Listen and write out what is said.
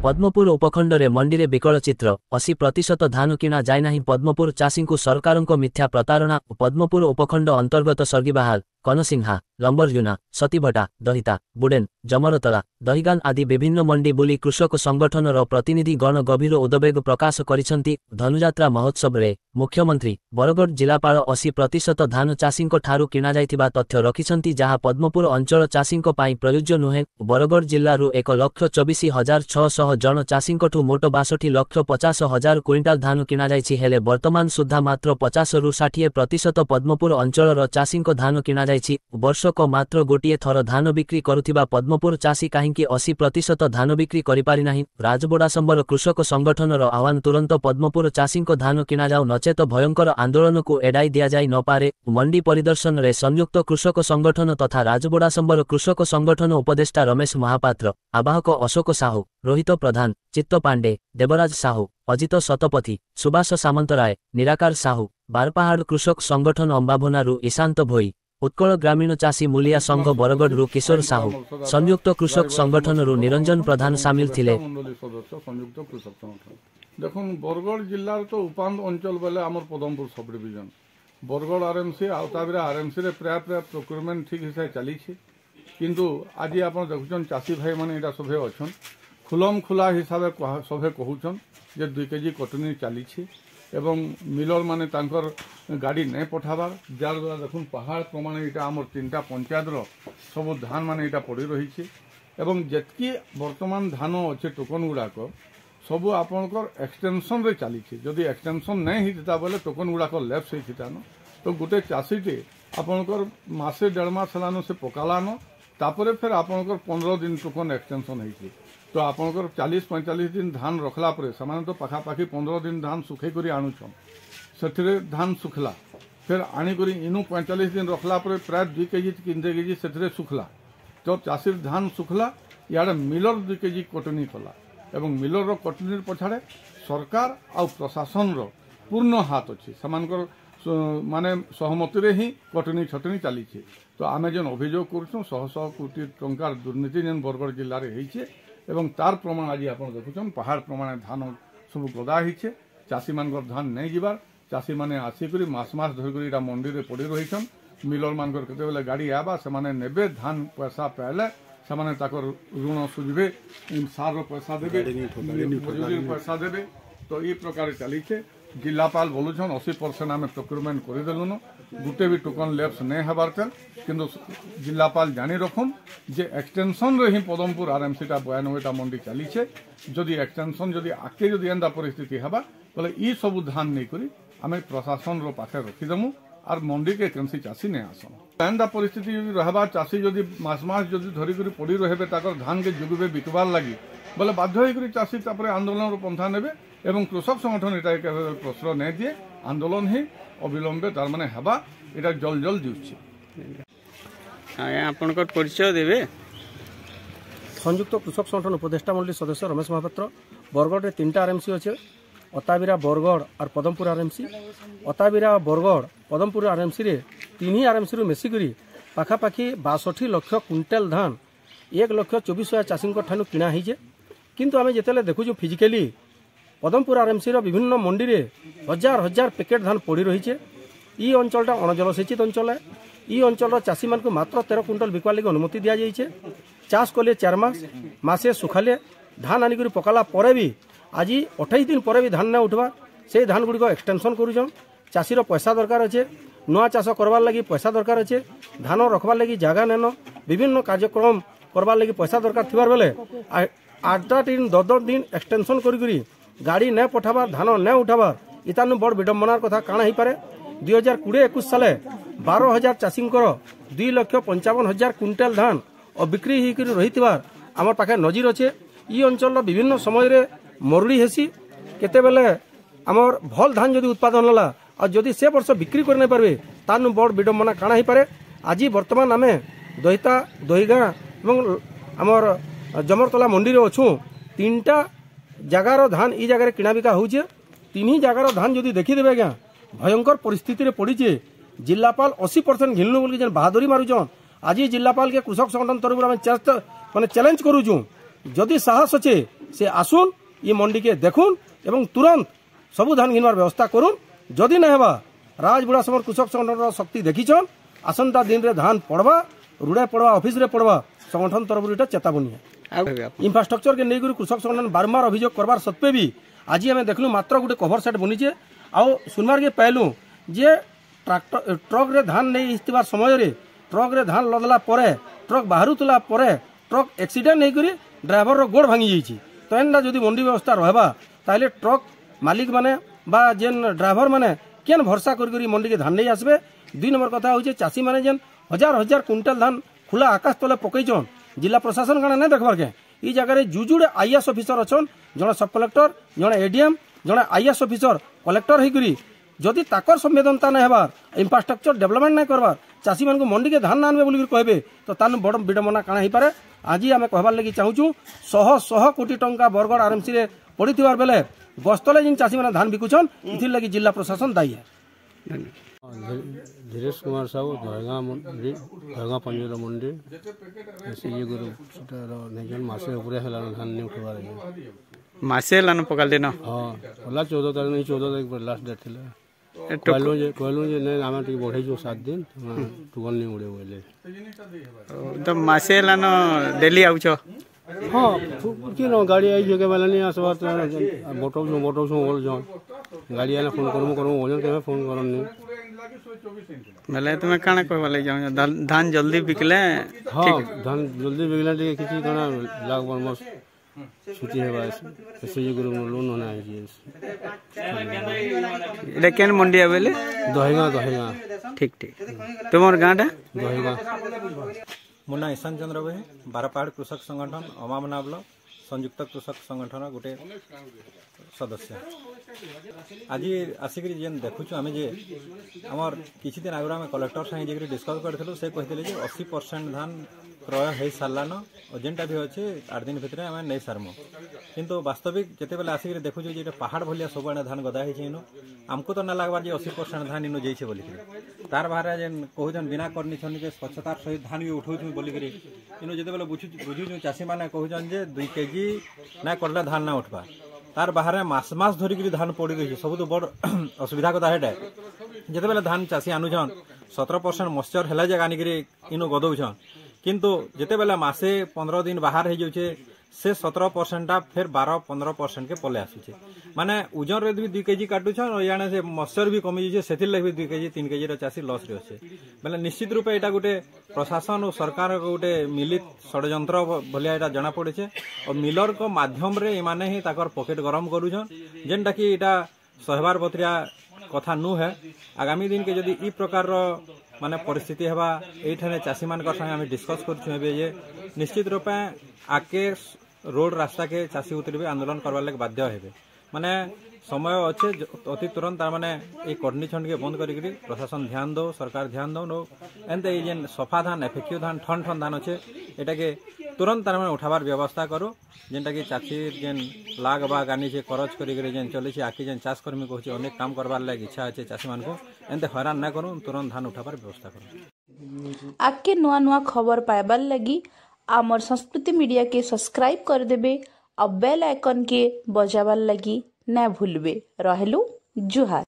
पद्मपुर उपखंड रे मंडी रे विकल चित्र 80% धान किणा जाय नाही। पद्मपुर चाषी को सरकारक मिथ्या प्रतारणा। पद्मपुर उपखंड अंतर्गत सर्गीबाहाल, कनसिंहा, लंबरजुना, सतीभटा, दहिता, बुडेन, जमरतला, दहीगान आदि विभिन्न मंडी बुली कृषक संगठन रो प्रतिनिधि गण गभीर उद्वेग प्रकाश करिसंती। धनुजात्रा महोत्सव रे मुख्यमंत्री बरगढ़ जिलापाल 80% धान चाषी ठारू किणा जायथिबा तथ्य रखिसंती, जहाँ पद्मपुर अंचल चाषी पाई प्रयोज्य नुहे। बरगढ़ जिल्लारू 1,24,600 जन चाषी मोट 62,50,000 क्विंटाल धान किणा जायछि। हेले वर्तमान सुधा मात्र 50 रु 60% पद्मपुर अंचल चाषी धान किणा जायछि। वर्षक मात्र गोटिए थर धान बिक्री करुथिबा पद्मपुर चाषी काहींकि 80% धान बिक्री करिपारि नाही। राजबोडासंबर कृषक संगठन आह्वान, तुरंत पद्मपुर चाषी धान किणा जाऊ, नचेत भयंकर आंदोलन को एड़ाई दिया जाय न पारे। मंडी परिदर्शन रे संयुक्त कृषक संगठन तथा राजबोडासंबर कृषक संगठन उपदेष्टा रमेश महापात्र, आवाहक अशोक साहू, रोहित प्रधान, चित्त पांडे, देवराज साहू, अजित शतपथी, सुभाष सामंतराय, निराकार साहू, बारपहाड़ कृषक संगठन अंबाभोनारू ईशांत भोई, उत्कल ग्रामीण चाषी मूलिया संघ बरगढ़ रु किशोर साहू, संयुक्त कृषक संगठन रु निरंजन प्रधान सामिल थिले। देखुन बरगढ़ जिलार तो उपांत अंचल बेले आमर Padampur sub division Bargarh RMC Attabira RMC रे प्राय प्रोक्योरमेंट ठीक हिसाब चली किंतु आज आप देखुन चाषी भाई मैंने यहाँ सभे अच्छन खुलम खुला हिसाब से सभे कहून जे 2 केजी कटनी चली एवं मिलर माने तांकर गाड़ी नहीं पठाबार जार द्वारा देखुन पहाड़ प्रमाण यहाँ आमर 3टा पंचायत सब धान माने यहाँ पड़ी रही एवं जेतकी वर्तमान धान अच्छे टोकन गुड़ाक सबू आपणकर एक्सटेंशन रे चली जदि एक्सटेंशन नहीं होता बोले टोकन गुड़ाक लेफ्ट होता न तो गोटे चाषीटे आपणकर मासे 1.5 मास हेलान से पकालान तापर फिर आपणकर 15 दिन टोकन एक्सटेंशन होती तो आपणकर 40-45 दिन धान रखला परे समान तो पाखापाखि 15 दिन धान सुखे करी आणुछन से धान सुखला फिर आनिकरी इनु 45 दिन रखला परे प्राय 2 केजी 3 केजी से सुखला तो चाषी धान सुखला इे मिलर 2 केजी कटनी कला एवं मिलर कटनी पछाड़े सरकार आ प्रशासन पूर्ण हाथ अच्छी सेमानकर माने सहमति रे ही कटनी छटनी चली तो आमे जेन अभियोग करूँ 100 कोटी टंकार दुर्नीति जेन बरगढ़ जिले में एवं तार प्रमाण आज आप देखुन पहाड़ प्रमाण धान सब गदा होचे चाषी मान धान नहीं जीवार चाषी मैंने आसिक मास धरिक मंडी में पड़ी रहीछन मिलर मानकर केतेबेले गाड़ी आवा से माने नेबे धान पैसा पाइले से माने ताकर ऋण सुझे सार पैसा देवे पैसा देवे तो ये प्रकार चली जिलापाल बोलुन 80% आम प्रोक्योरमेंट करदेलुन गोटे भी टोकन लेप्स नहीं हबार चल किंतु जिलापाल जानी रखुन जे एक्सटेंशन रे ही पदमपुर आरएमसी 92टा मंडी चली जदि एक्सटेंशन जदि आगे जदि एंता परिस्थिति हबा बोले ई सब धान नहीं करी आम प्रशासन रो पाखे रखीदेमु और मंडी के कैंसी चाषी नहीं आसन एंता परिस्थिति रहबा चाषी जदि मास जदि धरिक पड़ी रहे धान के जुगबे बिकबार लगी बोले बाध्य होकर चाषी आंदोलन पंथा नेबे एवं कृषक संगठन यहाँ प्रश्रय नहीं दिए आंदोलन ही अविलंबे तार माने हबा इटा जल जल दिउछि। आपनकर परिचय देवे। संयुक्त कृषक संगठन उपदेष्टा मंडली सदस्य रमेश महापात्र। बरगढ़ रे 3टा आरएमसी अच्छे अताबिरा बरगढ़ और पदमपुर आरएमसी। अताबिरा बरगढ़ पदमपुर आरएमसी रे 3 आरएमसी रु मिसिकरी पाखापाखि 62 लाख क्विंटाल धान 1,24,000 चाषी ठानु किणा होइजे किंतु आमे जेतेले देखुछु फिजिकली पदमपुर आरएमसी विभिन्न मंडी रे हजार हजार पैकेट धान पड़ी रही ई अंचलटा अणजलसेचित अंचल है। ई अंचल चाषी मान को मात्र 13 क्विंटल बिकवा लगी अनुमति दि जाइए। चाष कले 4 मास मासे सुखाले धान आनिक पकाला परे भी आज 28 दिन पर भी धान ना उठवा से धान गुड़िक एक्सटेंशन करुछन। चाषीर पैसा दरकार अच्छे नुआ चाष करवार लगी पैसा दरकार अच्छे धान रखबार लगी जगह नेन विभिन्न कार्यक्रम करवार लगी पैसा दरकार थिबार बेले 8 दिन 10 दिन एक्सटेंशन करी गाड़ी न पठाबार धान न उठाबार इतानु बड़ विडंबनार कथा काना ही पारे। 2020-21 साले 12,000 चाषी 2,55,000 क्विंटाल धान और बिक्री होकर रही आम पाखे नजीर अच्छे। ई अंचल विभिन्न समय रे मरुड़ी हेसी केतेबेले आमर भल धान जदि उत्पादन होला और जदि से वर्ष बिक्री कर नहीं पारे तानु बड़ विडंबना काना ही पारे। आज वर्तमान आमे दहिता दहीगाँ और आमर जमरतला मंडी रे अच्छू 3टा जगार धान ई जगह किणा बिका होचे 3 जगार धान जदि देखीदेवे आज्ञा भयंकर परिस्थिति रे पड़ी जिलापाल 80% घिनलु बोल जेन बहादुरी मारुछन। आज जिलापाल के कृषक संगठन तरफ माने चैलेंज करूछु जदि साहस अच्छे से आसुन ये मंडी के देखुन एवं तुरंत सबु धान घिनवार व्यवस्था करुन जदि ना हेबा राजबुढ़ा समर कृषक संगठन शक्ति देखीछन आसंता दिन रे धान पड़वा रुड़े पड़वा ऑफिस रे पड़वा संगठन तरफ इटा चेतावनी है इंफ्रास्ट्रक्चर के नहीं कृषक संगठन बारंबार अभियोग करवार सत्वे भी आज आम देखलु मात्र गोटे कभर सेट बनीचे आउ सुनवार के पाइलु जे ट्रैक्टर ट्रक रे धान नहीं समय रे ट्रक रे धान लदला परे ट्रक बाहरुतला परे ट्रक एक्सीडेंट नहीं करी ड्राइवर रो गोड़ भांगी जाइछि तो एंडा जदि मंडी व्यवस्था रहबा ताले ट्रक मालिक माने बा जेन ड्राइवर माने केन भरसा करी मंडी के धान नहीं आसबे। 2 नंबर कथा होचे चासी माने जेन हजार हजार क्विंटल धान खुला आकाश तले पकईचन जिला प्रशासन काना नहीं देखबार के ई जगह जुजुड़े आईएएस ऑफिसर अच्छन जड़े सब कलेक्टर जड़े एडीएम जड़े आईएएस ऑफिसर कलेक्टर होकर जदि ताकर संवेदनता नहीं हेबार इंफ्रास्ट्रक्चर डेवलपमेंट नहीं करबार चाषी मान मंडी के धान ना आनबे बोली कहबे तो तान बड़ विडंबना काना ही पारे। आज आम कहबार लगी चाहूँ 100 कोटी टंका बरगढ़ आरएमसी रे पड़ीथिबार बेले गस्तले जिन चाषी माने धान बिकुछन इथिर लगी जिला प्रशासन दायी है। धीरेश कुमार साहू धरगा पंजर मंडी ये गुरु मसे धान नहीं उठवार मासे लान पकाल दिन हाँ होला 14 तारीख नहीं 14 तारीख पर लास्ट डेट थिला कहलु जे नहीं आम टी बढ़े 7 दिन टुगल नहीं उड़े बोले तो मासे लान डेली आउछ हाँ कि न गाड़ी आई जगह वाला नहीं आसबा बोटो बोल जाओ गाड़ी आने फोन करमु ओजन के फोन करनी भले तुम्हें काना कहबा ले जाऊ धान जल्दी बिकले हाँ धान जल्दी बिकले किसी काना लाग बरमस छुट्टी है बस ऐसे ये गुरु लोन होना है जी एटा केन मंडी आबेले दहेगा ठीक तुमर गाँटा दहेगा मो ना ईशान चंद्र बहे बारपहाड़ कृषक संगठन अमामना ब्लॉक संयुक्त कृषक संगठन गोटे सदस्य आज आसिक जेन देखुचु आम जे आमर किछि दिन आगु आम कलेक्टर संगे जे डिस्कस करथिलु से कहथिले जे 80% धान क्रय हो सारान और जेनटा भी अच्छे 8 दिन भितर आम नहीं सारमु किंतु वास्तविक जिते बेले आसिक देखुचु जे पहाड़ भलिया सब धान गदा है इनु आमको तो ना लगबार जे 80% धान इनु जाइछे बोली तार बाहर जेन कहून बिना करनी के स्वच्छतार सहित धान भी उठाऊ बोलिक इनु जिते बेले बुझुचु चाषी मैंने कहून जे 2 केजी ना करले धान ना उठवा तार बाहर मास धरिक धान पड़ रही सब तो बड़ असुविधा कथा है जिते बेले धान चाषी आनुछन 17% मॉइस्चर है जगह आनिक इनु गदौछन किंतु जिते बेले मासे 15 दिन बाहर हो जाऊे से 17% फिर 12-15% के पले आसुचे माने ओजन रे भी 2 केजी काटुछन और याने से मॉइस्चर भी कमी जाइए से भी 2 केजी 3 केजी चाषी लॉस रे अच्छे बेले निश्चित रूपे एटा गोटे प्रशासन और सरकार गोटे मिलित षड्यंत्र भलिया एटा जना पड़े और मिलर को माध्यम रे इमाने ही ताकर पॉकेट गरम करूछन जेनटा कि एटा सहबार बतरिया कथा नु है। आगामी दिन के जदि ई प्रकार माने परिस्थिति हेबा एठाने चाषी मान संगे आम डिस्कस करछु जे निश्चित रूपे आके रोड रास्ता के चाषी उतरबे आंदोलन करवार लगे बाध्य हेबे माने समय अच्छे अति तुरंत तार माने ए करनी छंड के बंद करी प्रशासन ध्यान दो सरकार ध्यान दो नो एंते जेन सफा धान एफेक्टिव धान ठन धान अच्छे एटा के तुरंत तार माने उठाबार व्यवस्था करो जेनटा कि चाषी जेन लाग बाग आनी छे खरच करी जेन चले आके जेन चाष कर्मी कहछि अनेक काम करबार लगे इच्छा अच्छे चाषी मान को एंते हैरान ना करूँ तुरंत धान उठाबार व्यवस्था करूँ। आके नुआ नुआ खबर पाइबार लगी आमर संस्कृति मीडिया के सब्सक्राइब कर देबे और बेल आइकन के बजाबार लगी ना भूलबे। रहलु जुहार।